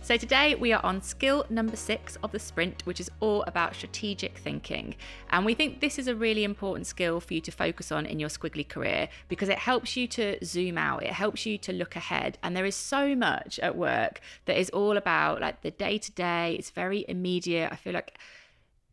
So today we are on skill number 6 of the sprint, which is all about strategic thinking. And we think this is a really important skill for you to focus on in your squiggly career because it helps you to zoom out, it helps you to look ahead. And there is so much at work that is all about like the day-to-day, it's very immediate. I feel like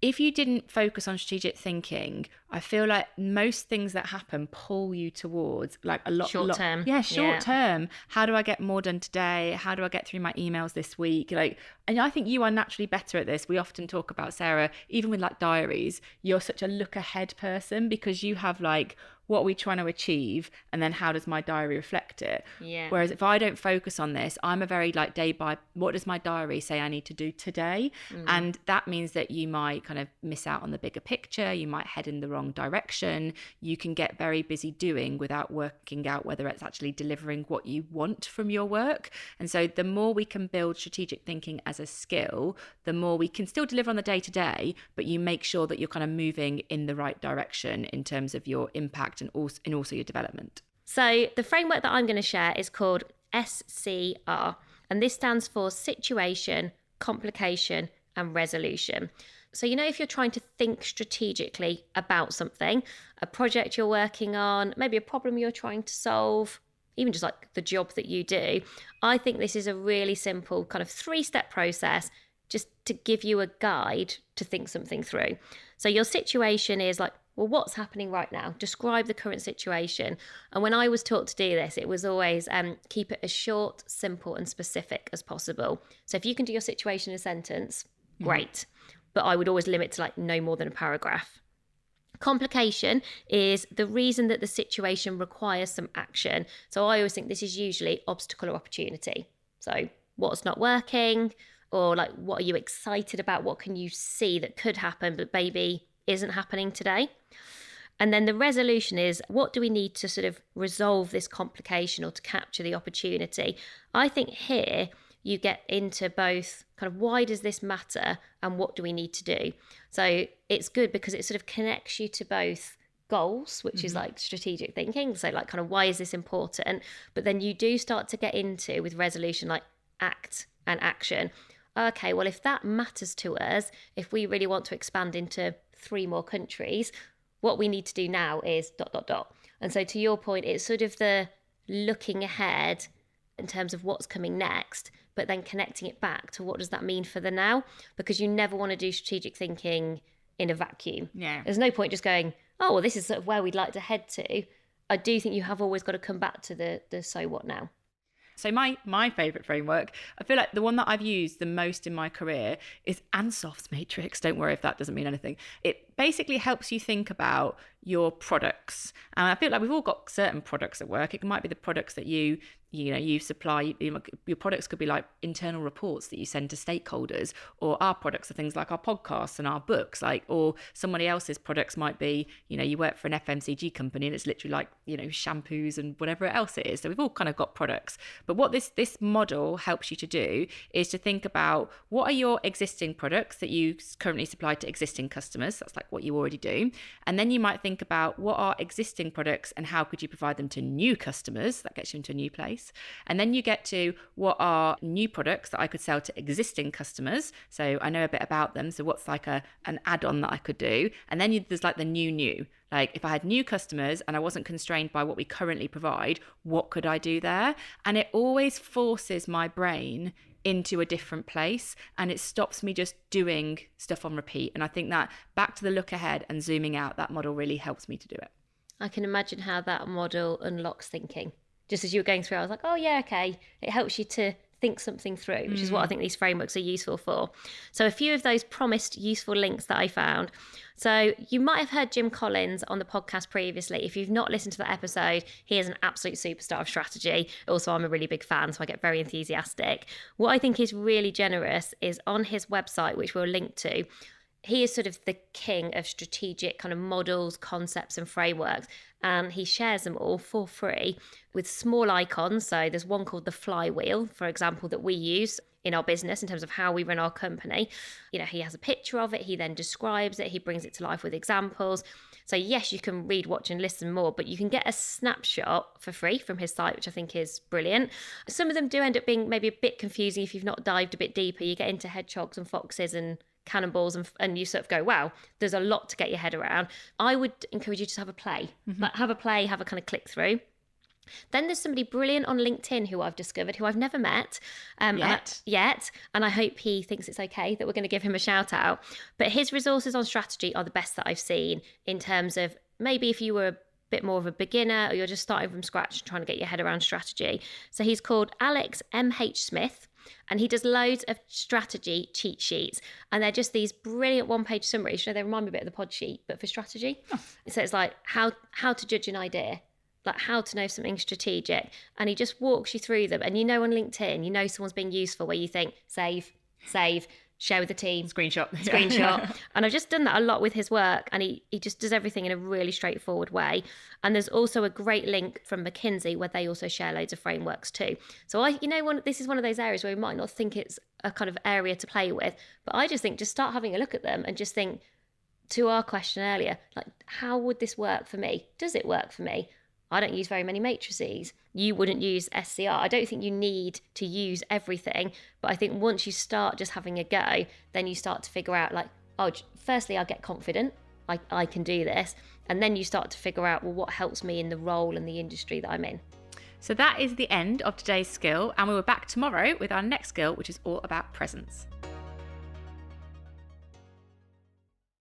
if you didn't focus on strategic thinking, I feel like most things that happen pull you towards like a lot short term. Short term. How do I get more done today? How do I get through my emails this week? And I think you are naturally better at this. We often talk about, Sarah, even with like diaries, you're such a look ahead person because you have like, what are we trying to achieve? And then how does my diary reflect it? Yeah. Whereas if I don't focus on this, I'm a very like day by, what does my diary say I need to do today? And that means that you might kind of miss out on the bigger picture. You might head in the wrong direction. You can get very busy doing without working out whether it's actually delivering what you want from your work. And so the more we can build strategic thinking as a skill, the more we can still deliver on the day to day, but you make sure that you're kind of moving in the right direction in terms of your impact and also your development. So the framework that I'm going to share is called SCR, and this stands for situation, complication, and resolution. So, if you're trying to think strategically about something, a project you're working on, maybe a problem you're trying to solve, even just like the job that you do, I think this is a really simple kind of 3-step process just to give you a guide to think something through. So your situation is like, well, what's happening right now? Describe the current situation. And when I was taught to do this, it was always keep it as short, simple, and specific as possible. So if you can do your situation in a sentence, great. But I would always limit to like no more than a paragraph. Complication is the reason that the situation requires some action. So I always think this is usually obstacle or opportunity. So what's not working, or like what are you excited about? What can you see that could happen but maybe isn't happening today? And then the resolution is, what do we need to sort of resolve this complication or to capture the opportunity? I think here you get into both kind of why does this matter and what do we need to do? So it's good because it sort of connects you to both goals, which is like strategic thinking. So like kind of why is this important? But then you do start to get into with resolution like act and action. Okay, well, if that matters to us, if we really want to expand into 3 more countries, what we need to do now is ... And so to your point, it's sort of the looking ahead in terms of what's coming next, but then connecting it back to what does that mean for the now? Because you never want to do strategic thinking in a vacuum. Yeah. There's no point just going, oh, well, this is sort of where we'd like to head to. I do think you have always got to come back to the so what now. So my favourite framework, I feel like the one that I've used the most in my career is Ansoff's matrix. Don't worry if that doesn't mean anything. It basically helps you think about your products. And I feel like we've all got certain products at work. It might be the products that you supply. Your products could be like internal reports that you send to stakeholders, or our products are things like our podcasts and our books, or somebody else's products might be, you work for an FMCG company and it's literally like, shampoos and whatever else it is. So we've all kind of got products. But what this model helps you to do is to think about what are your existing products that you currently supply to existing customers. That's like what you already do. And then you might think about what are existing products and how could you provide them to new customers. That gets you into a new place. And then you get to what are new products that I could sell to existing customers. So I know a bit about them. So what's like an add-on that I could do? And then there's like the new. Like if I had new customers and I wasn't constrained by what we currently provide, what could I do there? And it always forces my brain into a different place and it stops me just doing stuff on repeat. And I think that back to the look ahead and zooming out, that model really helps me to do it. I can imagine how that model unlocks thinking. Just as you were going through, I was like, oh yeah, okay. It helps you to think something through, which is what I think these frameworks are useful for. So a few of those promised useful links that I found. So you might have heard Jim Collins on the podcast previously. If you've not listened to that episode, he is an absolute superstar of strategy. Also, I'm a really big fan, so I get very enthusiastic. What I think is really generous is on his website, which we'll link to, he is sort of the king of strategic kind of models, concepts, and frameworks. And he shares them all for free with small icons. So there's one called the flywheel, for example, that we use in our business in terms of how we run our company. You know, he has a picture of it. He then describes it. He brings it to life with examples. So yes, you can read, watch, and listen more, but you can get a snapshot for free from his site, which I think is brilliant. Some of them do end up being maybe a bit confusing if you've not dived a bit deeper. You get into hedgehogs and foxes and cannonballs and you sort of go, wow, there's a lot to get your head around. I would encourage you to have a play, like have a play, have a kind of click through. Then there's somebody brilliant on LinkedIn who I've discovered, who I've never met yet. And I hope he thinks it's okay that we're going to give him a shout out. But his resources on strategy are the best that I've seen in terms of maybe if you were a bit more of a beginner or you're just starting from scratch trying to get your head around strategy. So he's called Alex M.H. Smith. And he does loads of strategy cheat sheets. And they're just these brilliant one-page summaries. You know, they remind me a bit of the pod sheet, but for strategy. Oh. So it's like how to judge an idea, like how to know something strategic. And he just walks you through them. And you know on LinkedIn, you know someone's being useful where you think, save, share with the team. Screenshot. And I've just done that a lot with his work. And he just does everything in a really straightforward way. And there's also a great link from McKinsey where they also share loads of frameworks too. So this is one of those areas where we might not think it's a kind of area to play with, but I just think just start having a look at them and just think, to our question earlier, like, how would this work for me? Does it work for me? I don't use very many matrices. You wouldn't use SCR. I don't think you need to use everything, but I think once you start just having a go, then you start to figure out like, oh, firstly, I'll get confident. I can do this. And then you start to figure out, well, what helps me in the role and the industry that I'm in. So that is the end of today's skill. And we will back tomorrow with our next skill, which is all about presence.